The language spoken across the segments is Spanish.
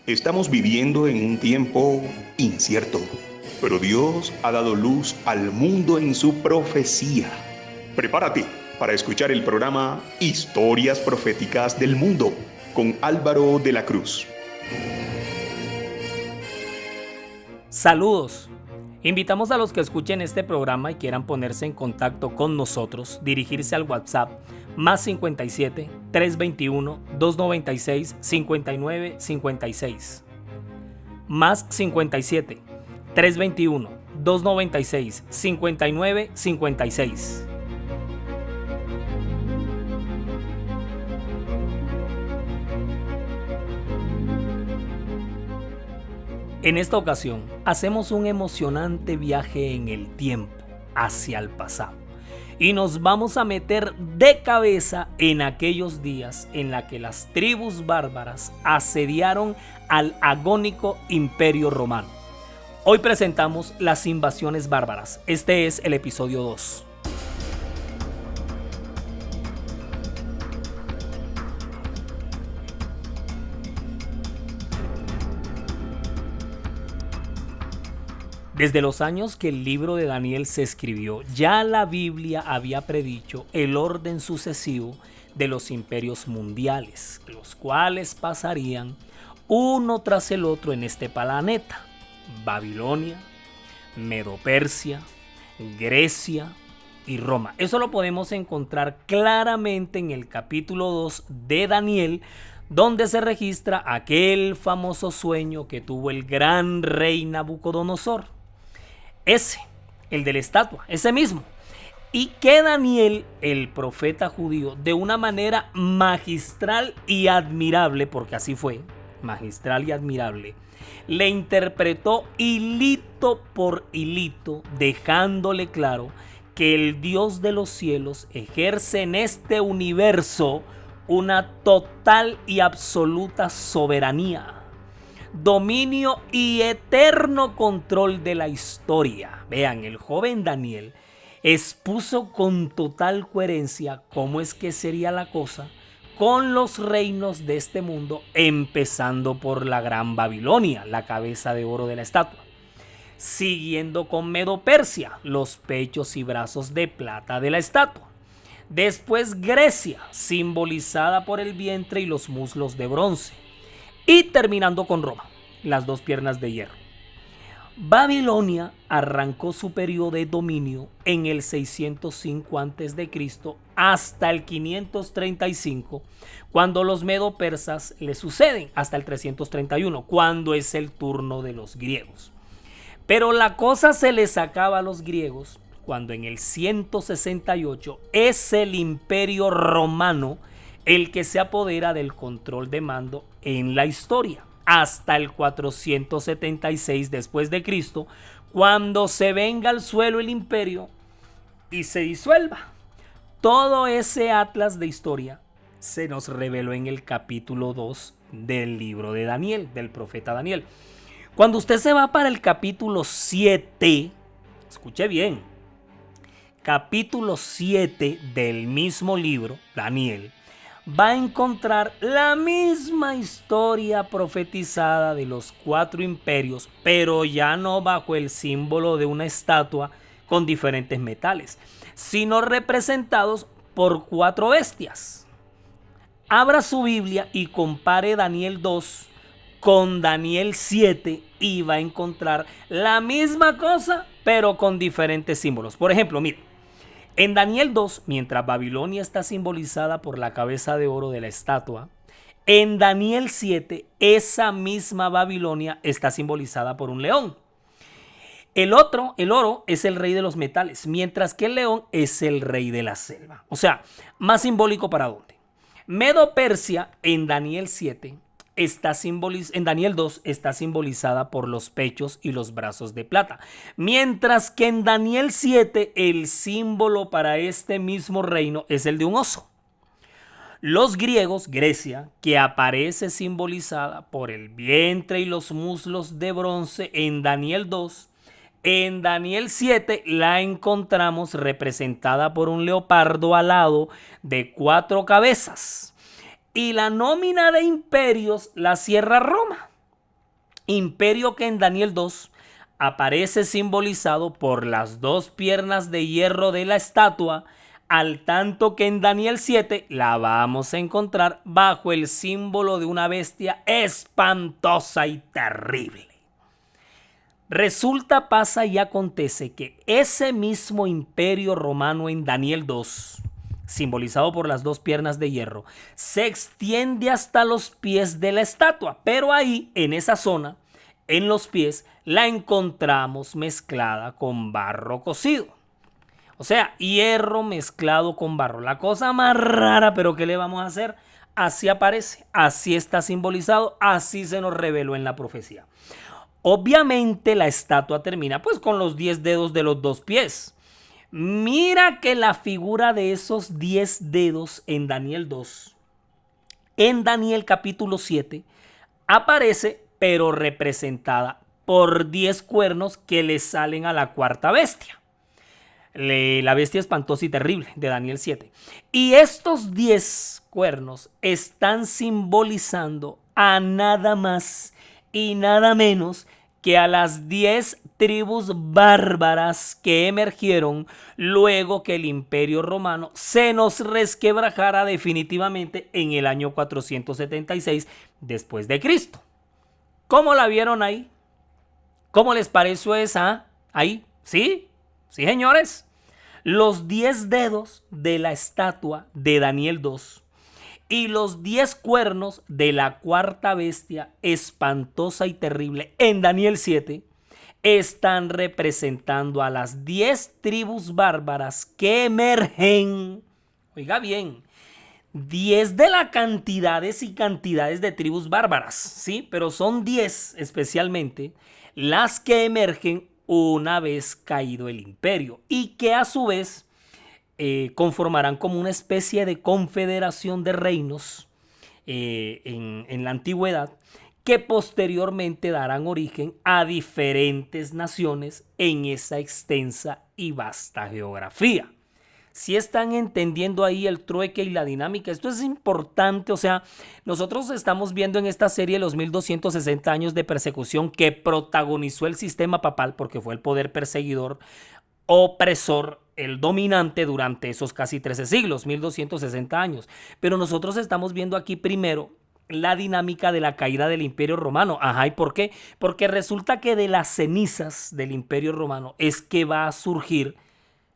Estamos viviendo en un tiempo incierto, pero Dios ha dado luz al mundo en su profecía. Prepárate para escuchar el programa Historias Proféticas del Mundo con Álvaro de la Cruz. Saludos. Invitamos a los que escuchen este programa y quieran ponerse en contacto con nosotros, dirigirse al WhatsApp más 57 321 296 59 56. Más 57 321 296 59 56. En esta ocasión, hacemos un emocionante viaje en el tiempo, hacia el pasado, y nos vamos a meter de cabeza en aquellos días en la que las tribus bárbaras asediaron al agónico Imperio Romano. Hoy presentamos las invasiones bárbaras. Este es el episodio 2. Desde los años que el libro de Daniel se escribió, ya la Biblia había predicho el orden sucesivo de los imperios mundiales, los cuales pasarían uno tras el otro en este planeta: Babilonia, Medo-Persia, Grecia y Roma. Eso lo podemos encontrar claramente en el capítulo 2 de Daniel, donde se registra aquel famoso sueño que tuvo el gran rey Nabucodonosor. Ese, el de la estatua, ese mismo. Y que Daniel, el profeta judío, de una manera magistral y admirable, porque así fue, magistral y admirable, le interpretó hilito por hilito, dejándole claro que el Dios de los cielos ejerce en este universo una total y absoluta soberanía, dominio y eterno control de la historia. Vean, el joven Daniel expuso con total coherencia cómo es que sería la cosa con los reinos de este mundo, empezando por la Gran Babilonia, la cabeza de oro de la estatua, siguiendo con Medo-Persia, los pechos y brazos de plata de la estatua. Después Grecia, simbolizada por el vientre y los muslos de bronce. Y terminando con Roma, las dos piernas de hierro. Babilonia arrancó su periodo de dominio en el 605 a.C. hasta el 535, cuando los medo-persas le suceden, hasta el 331, cuando es el turno de los griegos. Pero la cosa se les acaba a los griegos cuando en el 168 es el Imperio Romano el que se apodera del control de mando en la historia, hasta el 476 después de Cristo, cuando se venga al suelo el imperio y se disuelva. Todo ese atlas de historia se nos reveló en el capítulo 2 del libro de Daniel, del profeta Daniel. Cuando usted se va para el capítulo 7, escuche bien, capítulo 7 del mismo libro, Daniel, va a encontrar la misma historia profetizada de los 4 imperios, pero ya no bajo el símbolo de una estatua con diferentes metales, sino representados por 4 bestias. Abra su Biblia y compare Daniel 2 con Daniel 7 y va a encontrar la misma cosa, pero con diferentes símbolos. Por ejemplo, mire, en Daniel 2, mientras Babilonia está simbolizada por la cabeza de oro de la estatua, en Daniel 7, esa misma Babilonia está simbolizada por un león. El oro, es el rey de los metales, mientras que el león es el rey de la selva. O sea, más simbólico para dónde. Medo-Persia en Daniel 7 en Daniel 2 está simbolizada por los pechos y los brazos de plata, mientras que en Daniel 7 el símbolo para este mismo reino es el de un oso. Los griegos, Grecia, que aparece simbolizada por el vientre y los muslos de bronce en Daniel 2, en Daniel 7 la encontramos representada por un leopardo alado de 4 cabezas. Y la nómina de imperios la cierra Roma. Imperio que en Daniel 2 aparece simbolizado por las dos piernas de hierro de la estatua, al tanto que en Daniel 7 la vamos a encontrar bajo el símbolo de una bestia espantosa y terrible. Resulta, pasa y acontece que ese mismo imperio romano en Daniel 2, simbolizado por las dos piernas de hierro, se extiende hasta los pies de la estatua, pero ahí, en esa zona, en los pies, la encontramos mezclada con barro cocido. O sea, hierro mezclado con barro. La cosa más rara, pero ¿qué le vamos a hacer? Así aparece, así está simbolizado, así se nos reveló en la profecía. Obviamente la estatua termina pues con los 10 dedos de los dos pies. Mira que la figura de esos 10 dedos en Daniel 2, en Daniel capítulo 7, aparece pero representada por 10 cuernos que le salen a la cuarta bestia. La bestia espantosa y terrible de Daniel 7. Y estos 10 cuernos están simbolizando a nada más y nada menos que a las 10 tribus bárbaras que emergieron luego que el Imperio Romano se nos resquebrajara definitivamente en el año 476 después de Cristo. ¿Cómo la vieron ahí? ¿Cómo les pareció esa? Ahí, ¿sí? Sí, señores. Los 10 dedos de la estatua de Daniel 2 y los 10 cuernos de la cuarta bestia espantosa y terrible en Daniel 7 están representando a las 10 tribus bárbaras que emergen. Oiga bien, 10 de las cantidades y cantidades de tribus bárbaras, ¿sí? Pero son 10 especialmente las que emergen una vez caído el imperio y que a su vez conformarán como una especie de confederación de reinos en la antigüedad que posteriormente darán origen a diferentes naciones en esa extensa y vasta geografía. Si están entendiendo ahí el trueque y la dinámica, esto es importante. O sea, nosotros estamos viendo en esta serie los 1260 años de persecución que protagonizó el sistema papal, porque fue el poder perseguidor, opresor, el dominante durante esos casi 13 siglos, 1260 años. Pero nosotros estamos viendo aquí primero la dinámica de la caída del Imperio Romano. Ajá, ¿y por qué? Porque resulta que de las cenizas del Imperio Romano es que va a surgir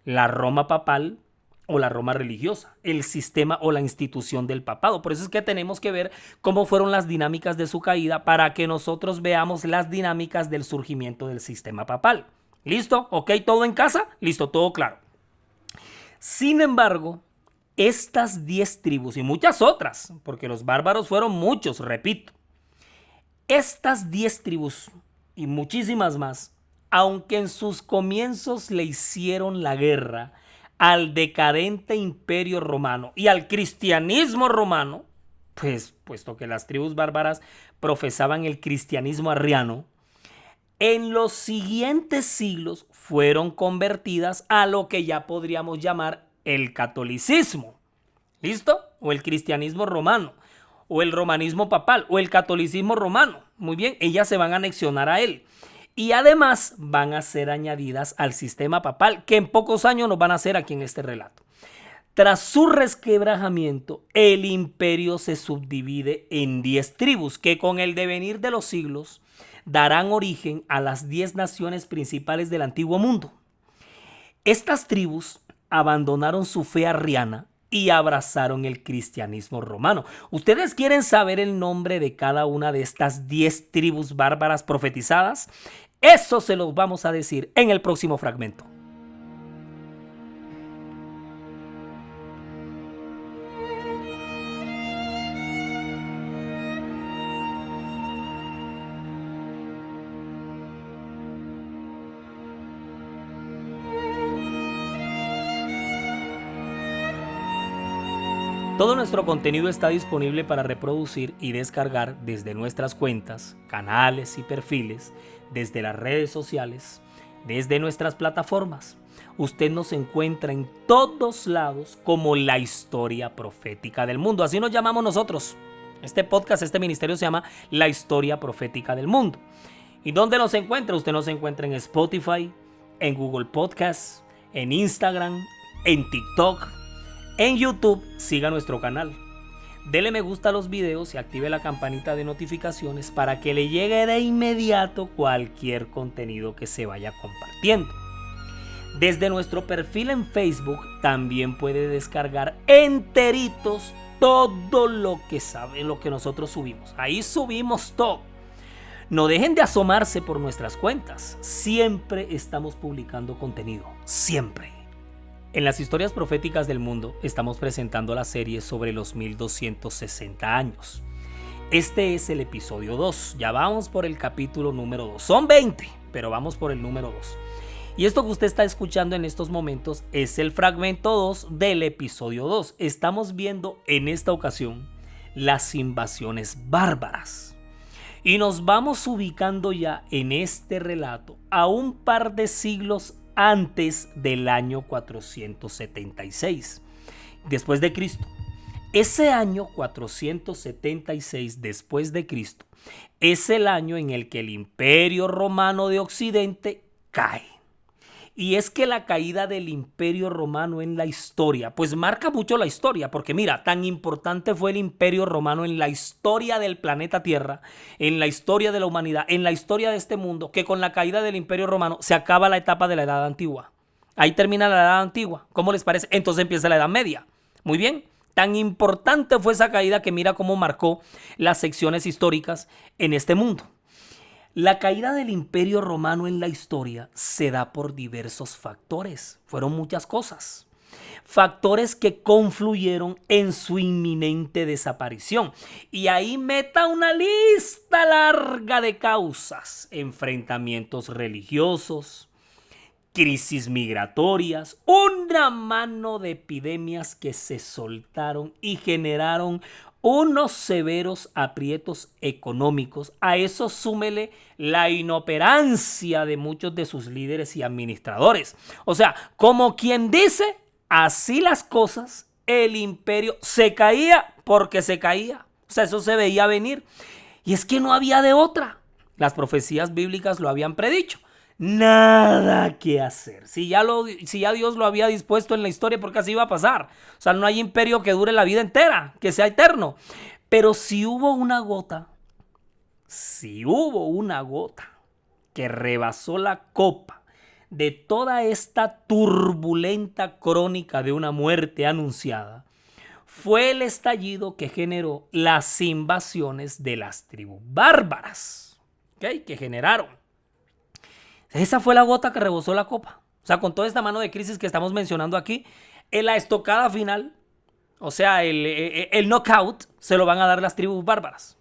la Roma papal o la Roma religiosa, el sistema o la institución del papado. Por eso es que tenemos que ver cómo fueron las dinámicas de su caída para que nosotros veamos las dinámicas del surgimiento del sistema papal. ¿Listo? ¿Ok? ¿Todo en casa? Listo, todo claro. Sin embargo, estas 10 tribus y muchas otras, porque los bárbaros fueron muchos, repito, estas 10 tribus y muchísimas más, aunque en sus comienzos le hicieron la guerra al decadente imperio romano y al cristianismo romano, pues puesto que las tribus bárbaras profesaban el cristianismo arriano, en los siguientes siglos fueron convertidas a lo que ya podríamos llamar el catolicismo. ¿Listo? O el cristianismo romano, o el romanismo papal, o el catolicismo romano. Muy bien, ellas se van a anexionar a él. Y además van a ser añadidas al sistema papal, que en pocos años nos van a hacer aquí en este relato. Tras su resquebrajamiento, el imperio se subdivide en 10 tribus, que con el devenir de los siglos darán origen a las 10 naciones principales del antiguo mundo. Estas tribus abandonaron su fe arriana y abrazaron el cristianismo romano. ¿Ustedes quieren saber el nombre de cada una de estas 10 tribus bárbaras profetizadas? Eso se los vamos a decir en el próximo fragmento. Todo nuestro contenido está disponible para reproducir y descargar desde nuestras cuentas, canales y perfiles, desde las redes sociales, desde nuestras plataformas. Usted nos encuentra en todos lados como la historia profética del mundo. Así nos llamamos nosotros, Este podcast, este ministerio se llama La Historia Profética del Mundo. ¿Y dónde nos encuentra? Usted nos encuentra en Spotify, en Google Podcasts, en Instagram, en TikTok, en YouTube. Siga nuestro canal. Dele me gusta a los videos y active la campanita de notificaciones para que le llegue de inmediato cualquier contenido que se vaya compartiendo. Desde nuestro perfil en Facebook también puede descargar enteritos todo lo que sabe, lo que nosotros subimos. Ahí subimos todo. No dejen de asomarse por nuestras cuentas. Siempre estamos publicando contenido. Siempre. En las historias proféticas del mundo estamos presentando la serie sobre los 1260 años. Este es el episodio 2. Ya vamos por el capítulo número 2. Son 20, pero vamos por el número 2. Y esto que usted está escuchando en estos momentos es el fragmento 2 del episodio 2. Estamos viendo en esta ocasión las invasiones bárbaras. Y nos vamos ubicando ya en este relato a un par de siglos antes del año 476 después de Cristo. Ese año 476 después de Cristo es el año en el que el Imperio Romano de Occidente cae. Y es que la caída del Imperio Romano en la historia, pues marca mucho la historia, porque mira, tan importante fue el Imperio Romano en la historia del planeta Tierra, en la historia de la humanidad, en la historia de este mundo, que con la caída del Imperio Romano se acaba la etapa de la Edad Antigua. Ahí termina la Edad Antigua. ¿Cómo les parece? Entonces empieza la Edad Media. Muy bien. Tan importante fue esa caída que mira cómo marcó las secciones históricas en este mundo. La caída del Imperio Romano en la historia se da por diversos factores. Fueron muchas cosas. Factores que confluyeron en su inminente desaparición. Y ahí meta una lista larga de causas. Enfrentamientos religiosos, crisis migratorias, una mano de epidemias que se soltaron y generaron unos severos aprietos económicos. A eso súmele la inoperancia de muchos de sus líderes y administradores. O sea, como quien dice, así las cosas, el imperio se caía porque se caía. O sea, eso se veía venir. Y es que no había de otra. Las profecías bíblicas lo habían predicho. Nada que hacer. Si ya Dios lo había dispuesto en la historia, porque así iba a pasar. O sea, no hay imperio que dure la vida entera, que sea eterno. Pero si hubo una gota que rebasó la copa de toda esta turbulenta crónica de una muerte anunciada, fue el estallido que generó las invasiones de las tribus bárbaras, ¿okay? Que generaron. Esa fue la gota que rebosó la copa. O sea, con toda esta mano de crisis que estamos mencionando aquí, en la estocada final, o sea, el knockout, se lo van a dar las tribus bárbaras.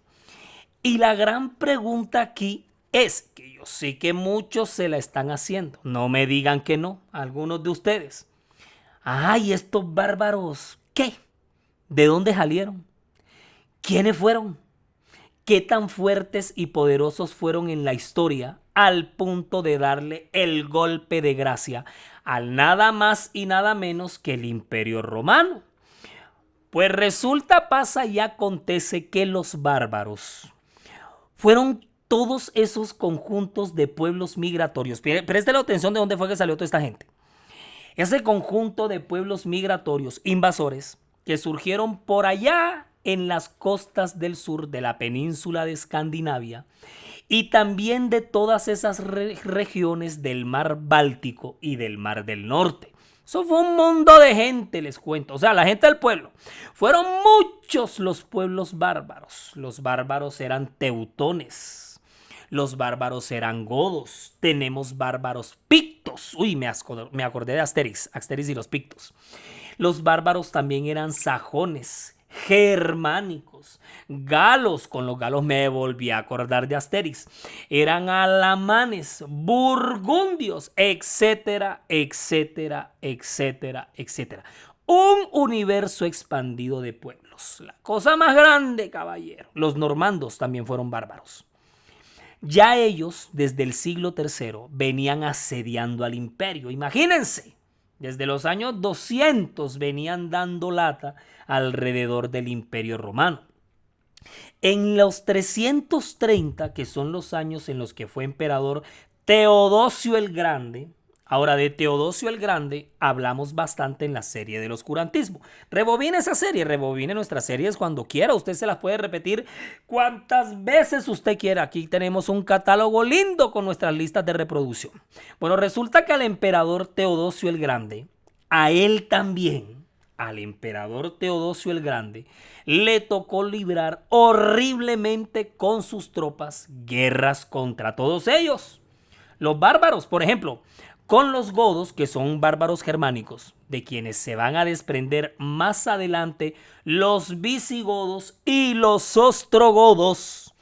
Y la gran pregunta aquí es, que yo sé que muchos se la están haciendo, no me digan que no, algunos de ustedes. Ay, estos bárbaros, ¿qué? ¿De dónde salieron? ¿Quiénes fueron? ¿Qué tan fuertes y poderosos fueron en la historia al punto de darle el golpe de gracia al nada más y nada menos que el Imperio Romano? Pues resulta, pasa y acontece que los bárbaros fueron todos esos conjuntos de pueblos migratorios. Préstale atención de dónde fue que salió toda esta gente. Ese conjunto de pueblos migratorios invasores que surgieron por allá en las costas del sur de la península de Escandinavia y también de todas esas regiones del mar Báltico y del mar del norte. Eso fue un mundo de gente, les cuento. O sea, la gente del pueblo. Fueron muchos los pueblos bárbaros. Los bárbaros eran teutones. Los bárbaros eran godos. Tenemos bárbaros pictos. Uy, me acordé de Asterix y los pictos. Los bárbaros también eran sajones, germánicos, galos. Con los galos me volví a acordar de Asterix. Eran alamanes, burgundios, etcétera, etcétera, etcétera, etcétera. Un universo expandido de pueblos. La cosa más grande, caballero. Los normandos también fueron bárbaros. Ya ellos, desde el siglo III, venían asediando al imperio. Imagínense. Desde los años 200 venían dando lata alrededor del Imperio Romano. En los 330, que son los años en los que fue emperador Teodosio el Grande. Ahora, de Teodosio el Grande hablamos bastante en la serie del oscurantismo. Rebobine esa serie, rebobine nuestras series cuando quiera. Usted se las puede repetir cuantas veces usted quiera. Aquí tenemos un catálogo lindo con nuestras listas de reproducción. Bueno, resulta que al emperador Teodosio el Grande, a él también, al emperador Teodosio el Grande, le tocó librar horriblemente con sus tropas guerras contra todos ellos. Los bárbaros, por ejemplo, con los godos, que son bárbaros germánicos, de quienes se van a desprender más adelante los visigodos y los ostrogodos,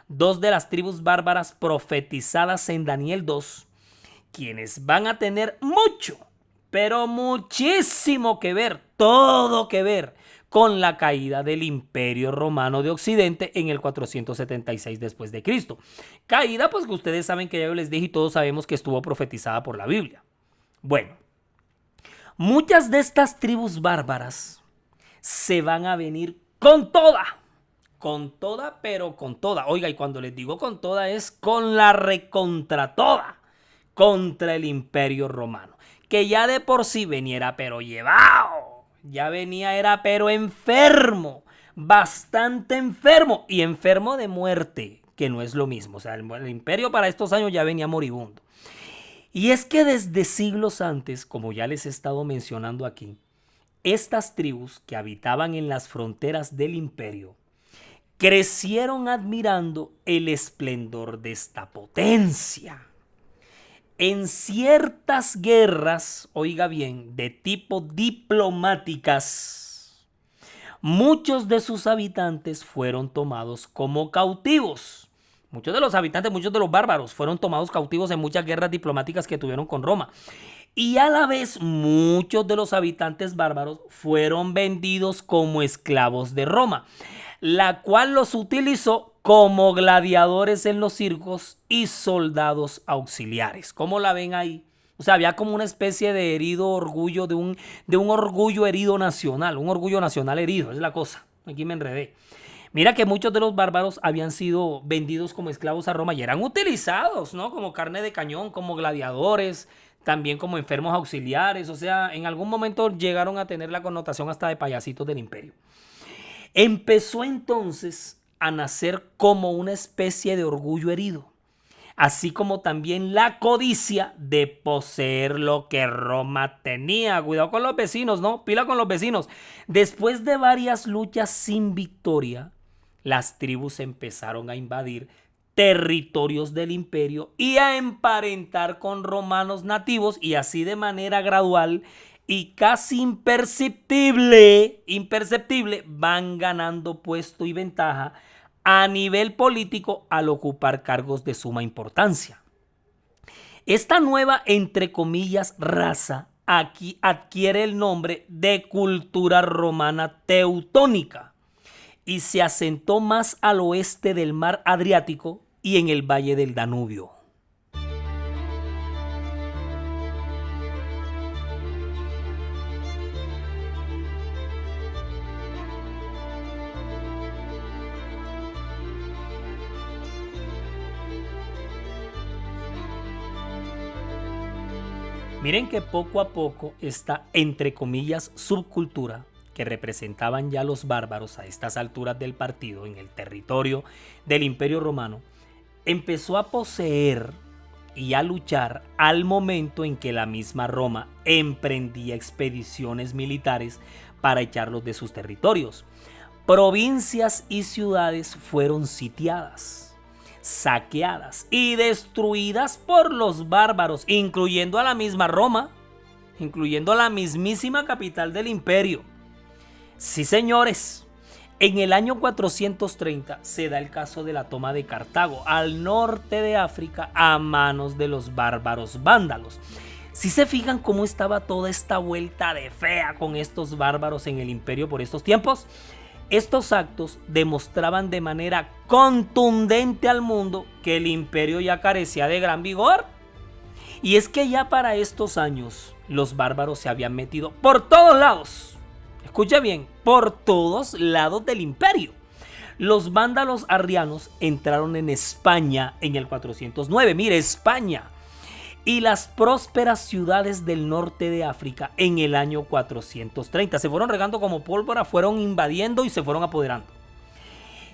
dos de las tribus bárbaras profetizadas en Daniel 2, quienes van a tener mucho, pero muchísimo que ver, todo que ver con la caída del Imperio Romano de Occidente en el 476 después de Cristo. Caída, pues que ustedes saben que ya yo les dije y todos sabemos que estuvo profetizada por la Biblia. Bueno, muchas de estas tribus bárbaras se van a venir con toda, pero con toda. Oiga, y cuando les digo con toda es con la recontra toda, contra el Imperio Romano, que ya de por sí veniera pero llevado. Ya venía, era pero enfermo, bastante enfermo y enfermo de muerte, que no es lo mismo. O sea, el imperio para estos años ya venía moribundo. Y es que desde siglos antes, como ya les he estado mencionando aquí, estas tribus que habitaban en las fronteras del imperio crecieron admirando el esplendor de esta potencia. En ciertas guerras, oiga bien, de tipo diplomáticas, muchos de sus habitantes fueron tomados como cautivos. Muchos de los habitantes, muchos de los bárbaros fueron tomados cautivos en muchas guerras diplomáticas que tuvieron con Roma. Y a la vez, muchos de los habitantes bárbaros fueron vendidos como esclavos de Roma, la cual los utilizó como gladiadores en los circos y soldados auxiliares. ¿Cómo la ven ahí? O sea, había como una especie de herido orgullo, de un orgullo herido nacional, un orgullo nacional herido, es la cosa. Aquí me enredé. Mira que muchos de los bárbaros habían sido vendidos como esclavos a Roma y eran utilizados, ¿no? Como carne de cañón, como gladiadores, también como enfermos auxiliares. O sea, en algún momento llegaron a tener la connotación hasta de payasitos del imperio. Empezó entonces a nacer como una especie de orgullo herido, así como también la codicia de poseer lo que Roma tenía. Cuidado con los vecinos, ¿no? Pila con los vecinos. Después de varias luchas sin victoria, las tribus empezaron a invadir territorios del imperio y a emparentar con romanos nativos, y así de manera gradual y casi imperceptible, van ganando puesto y ventaja a nivel político al ocupar cargos de suma importancia. Esta nueva, entre comillas, raza aquí adquiere el nombre de cultura romana teutónica y se asentó más al oeste del mar Adriático y en el valle del Danubio. Miren que poco a poco esta, entre comillas, subcultura que representaban ya los bárbaros a estas alturas del partido en el territorio del Imperio Romano, empezó a poseer y a luchar al momento en que la misma Roma emprendía expediciones militares para echarlos de sus territorios. Provincias y ciudades fueron sitiadas, saqueadas y destruidas por los bárbaros, incluyendo a la misma Roma, incluyendo a la mismísima capital del imperio. Sí, señores, en el año 430 se da el caso de la toma de Cartago, al norte de África, a manos de los bárbaros vándalos. Si se fijan cómo estaba toda esta vuelta de fea con estos bárbaros en el imperio por estos tiempos, estos actos demostraban de manera contundente al mundo que el imperio ya carecía de gran vigor. Y es que ya para estos años los bárbaros se habían metido por todos lados. Escucha bien, por todos lados del imperio. Los vándalos arrianos entraron en España en el 409. Mire, España. Y las prósperas ciudades del norte de África en el año 430. Se fueron regando como pólvora, fueron invadiendo y se fueron apoderando.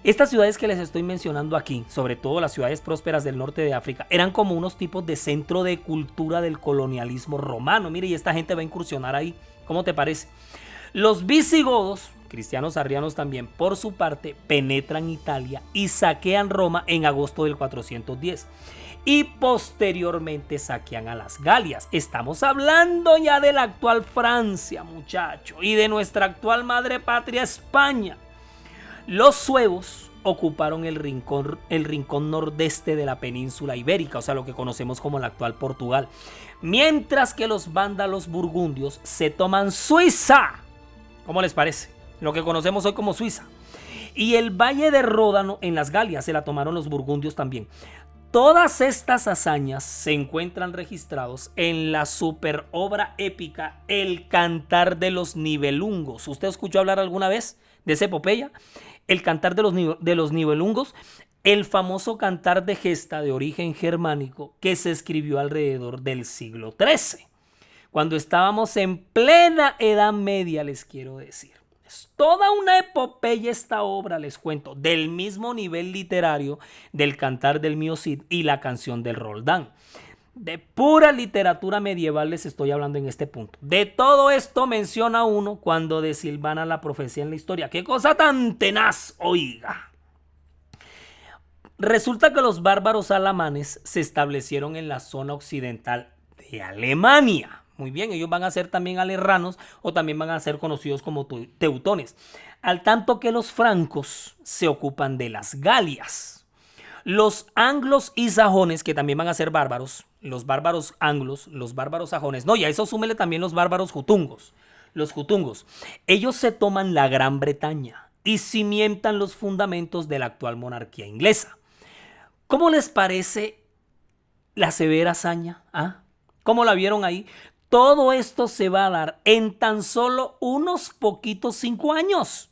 Estas ciudades que les estoy mencionando aquí, sobre todo las ciudades prósperas del norte de África, eran como unos tipos de centro de cultura del colonialismo romano. Mire, y esta gente va a incursionar ahí. ¿Cómo te parece? Los visigodos, cristianos arrianos también, por su parte, penetran Italia y saquean Roma en agosto del 410. Y posteriormente saquean a las Galias. Estamos hablando ya de la actual Francia, muchacho, y de nuestra actual madre patria, España. Los suevos ocuparon el rincón nordeste de la península ibérica, o sea, lo que conocemos como la actual Portugal, mientras que los vándalos burgundios se toman Suiza. ¿Cómo les parece? Lo que conocemos hoy como Suiza. Y el valle de Ródano en las Galias se la tomaron los burgundios también. Todas estas hazañas se encuentran registrados en la super obra épica El Cantar de los Nibelungos. ¿Usted escuchó hablar alguna vez de esa epopeya? El Cantar de los Nibelungos, el famoso cantar de gesta de origen germánico que se escribió alrededor del siglo XIII, cuando estábamos en plena Edad Media, les quiero decir. Es toda una epopeya esta obra, les cuento, del mismo nivel literario del Cantar del Mío Cid y la Canción del Roldán. De pura literatura medieval les estoy hablando en este punto. De todo esto menciona uno cuando desilvana la profecía en la historia. ¡Qué cosa tan tenaz! Oiga. Resulta que los bárbaros alamanes se establecieron en la zona occidental de Alemania. Muy bien, ellos van a ser también alerranos o también van a ser conocidos como teutones. Al tanto que los francos se ocupan de las Galias. Los anglos y sajones, que también van a ser bárbaros, los bárbaros anglos, los bárbaros sajones, no, y a eso súmele también los bárbaros jutungos. Los jutungos, ellos se toman la Gran Bretaña y cimientan los fundamentos de la actual monarquía inglesa. ¿Cómo les parece la severa hazaña? ¿Ah? ¿Cómo la vieron ahí? Todo esto se va a dar en tan solo unos poquitos 5 años.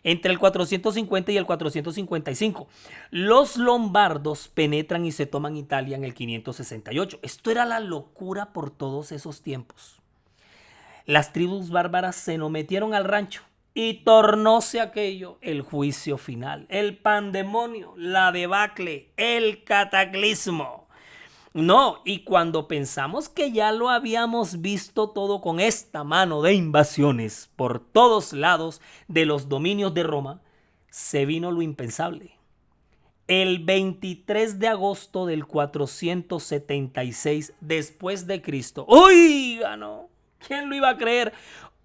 Entre el 450 y el 455. Los lombardos penetran y se toman Italia en el 568. Esto era la locura por todos esos tiempos. Las tribus bárbaras se nos metieron al rancho y tornóse aquello el juicio final, el pandemonio, la debacle, el cataclismo. No, y cuando pensamos que ya lo habíamos visto todo con esta mano de invasiones por todos lados de los dominios de Roma, se vino lo impensable. El 23 de agosto del 476 después de Cristo, ¡oiga, no! ¿Quién lo iba a creer?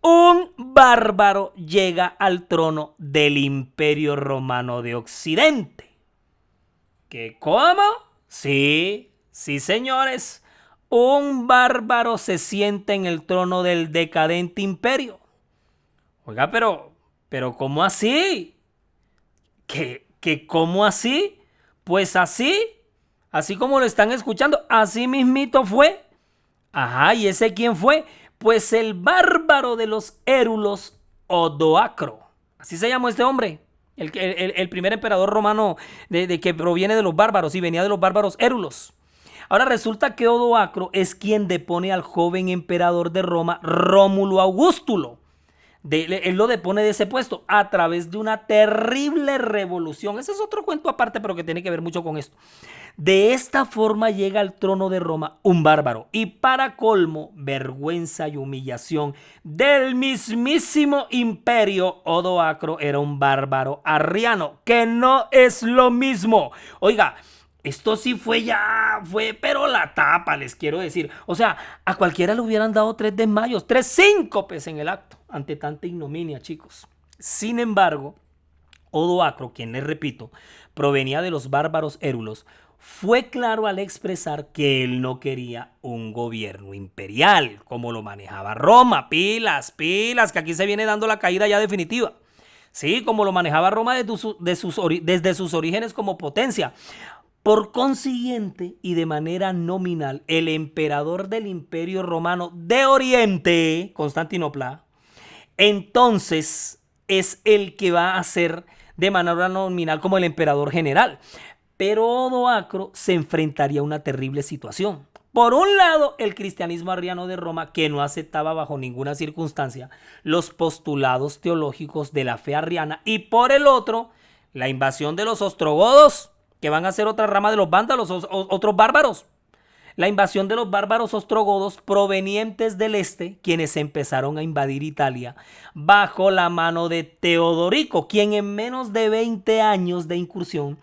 Un bárbaro llega al trono del Imperio Romano de Occidente. ¿Qué cómo? Sí, señores. Un bárbaro se sienta en el trono del decadente imperio. Oiga, pero ¿cómo así? ¿Qué cómo así? Pues así como lo están escuchando, así mismito fue. Ajá, ¿y ese quién fue? Pues el bárbaro de los érulos, Odoacro. Así se llamó este hombre. El primer emperador romano de que proviene de los bárbaros y venía de los bárbaros érulos. Ahora resulta que Odoacro es quien depone al joven emperador de Roma, Rómulo Augustulo. Él lo depone de ese puesto a través de una terrible revolución. Ese es otro cuento aparte, pero que tiene que ver mucho con esto. De esta forma llega al trono de Roma un bárbaro. Y para colmo, vergüenza y humillación del mismísimo imperio, Odoacro era un bárbaro arriano, que no es lo mismo. Oiga, esto sí fue pero la tapa, les quiero decir. O sea, a cualquiera le hubieran dado 3 desmayos, 3 síncopes en el acto, ante tanta ignominia, chicos. Sin embargo, Odoacro, quien les repito, provenía de los bárbaros érulos, fue claro al expresar que él no quería un gobierno imperial, como lo manejaba Roma. Pilas, que aquí se viene dando la caída ya definitiva. Sí, como lo manejaba Roma desde sus orígenes como potencia. Por consiguiente, y de manera nominal, el emperador del Imperio Romano de Oriente, Constantinopla, entonces es el que va a ser de manera nominal como el emperador general. Pero Odoacro se enfrentaría a una terrible situación. Por un lado, el cristianismo arriano de Roma, que no aceptaba bajo ninguna circunstancia los postulados teológicos de la fe arriana, y por el otro, la invasión de los ostrogodos, que van a ser otra rama de los vándalos, otros bárbaros. La invasión de los bárbaros ostrogodos provenientes del este, quienes empezaron a invadir Italia bajo la mano de Teodorico, quien en menos de 20 años de incursión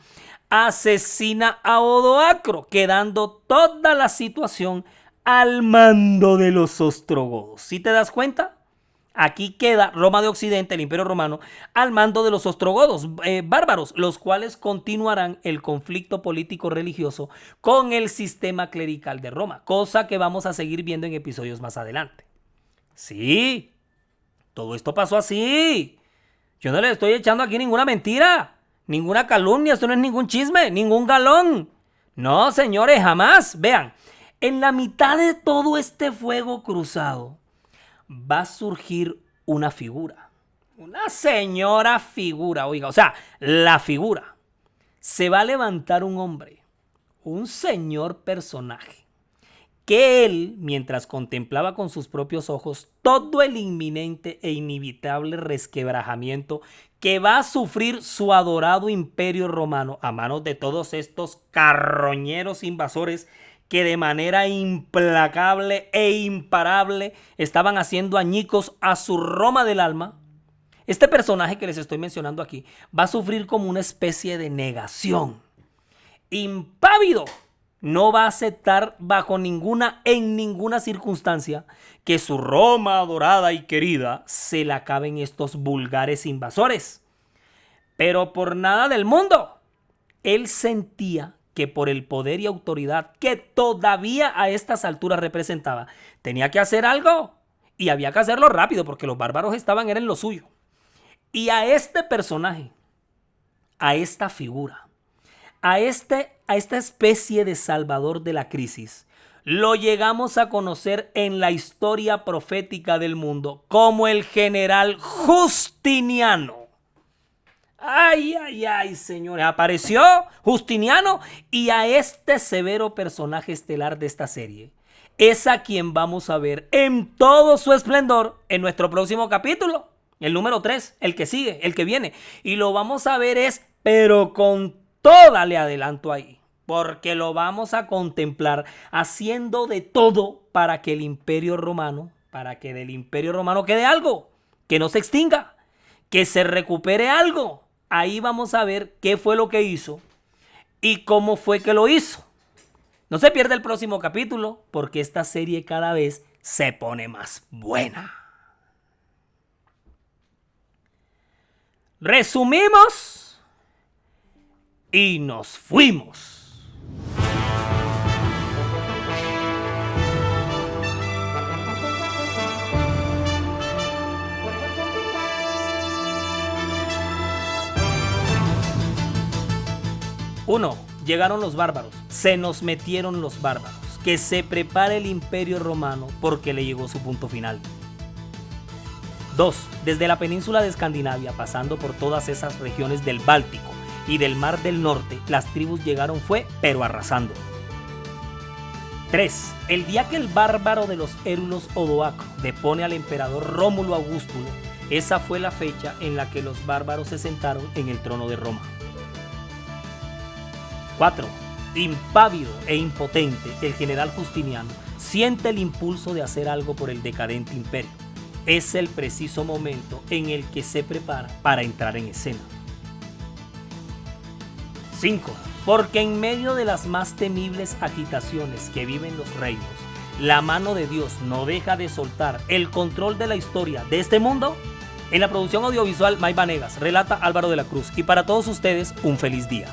asesina a Odoacro, quedando toda la situación al mando de los ostrogodos. ¿Sí te das cuenta? Aquí queda Roma de Occidente, el Imperio Romano, al mando de los ostrogodos bárbaros, los cuales continuarán el conflicto político-religioso con el sistema clerical de Roma, cosa que vamos a seguir viendo en episodios más adelante. Sí, todo esto pasó así. Yo no le estoy echando aquí ninguna mentira. Ninguna calumnia, esto no es ningún chisme, ningún galón. No, señores, jamás. Vean, en la mitad de todo este fuego cruzado va a surgir una figura. Una señora figura, oiga, o sea, la figura. Se va a levantar un hombre, un señor personaje, que él, mientras contemplaba con sus propios ojos todo el inminente e inevitable resquebrajamiento que va a sufrir su adorado imperio romano a manos de todos estos carroñeros invasores que de manera implacable e imparable estaban haciendo añicos a su Roma del alma, este personaje que les estoy mencionando aquí va a sufrir como una especie de negación. Impávido, no va a aceptar en ninguna circunstancia que su Roma adorada y querida se le acaben estos vulgares invasores. Pero por nada del mundo, él sentía que por el poder y autoridad que todavía a estas alturas representaba, tenía que hacer algo y había que hacerlo rápido porque los bárbaros estaban en lo suyo. Y a este personaje, a esta figura, a esta especie de salvador de la crisis, lo llegamos a conocer en la historia profética del mundo como el general Justiniano. Ay, señores, apareció Justiniano y a este severo personaje estelar de esta serie es a quien vamos a ver en todo su esplendor en nuestro próximo capítulo, el número 3, el que sigue, el que viene. Y lo vamos a ver pero con toda le adelanto ahí, porque lo vamos a contemplar haciendo de todo para que del Imperio Romano quede algo, que no se extinga, que se recupere algo. Ahí vamos a ver qué fue lo que hizo y cómo fue que lo hizo. No se pierda el próximo capítulo porque esta serie cada vez se pone más buena. Resumimos y nos fuimos. 1. Llegaron los bárbaros. Se nos metieron los bárbaros. Que se prepare el Imperio Romano porque le llegó su punto final. 2. Desde la península de Escandinavia, pasando por todas esas regiones del Báltico y del Mar del Norte, las tribus llegaron pero arrasando. 3. El día que el bárbaro de los érulos Odoacro depone al emperador Rómulo Augustulo, esa fue la fecha en la que los bárbaros se sentaron en el trono de Roma. 4. Impávido e impotente, el general Justiniano siente el impulso de hacer algo por el decadente imperio. Es el preciso momento en el que se prepara para entrar en escena. 5. Porque en medio de las más temibles agitaciones que viven los reinos, la mano de Dios no deja de soltar el control de la historia de este mundo. En la producción audiovisual May Vanegas, relata Álvaro de la Cruz, y para todos ustedes un feliz día.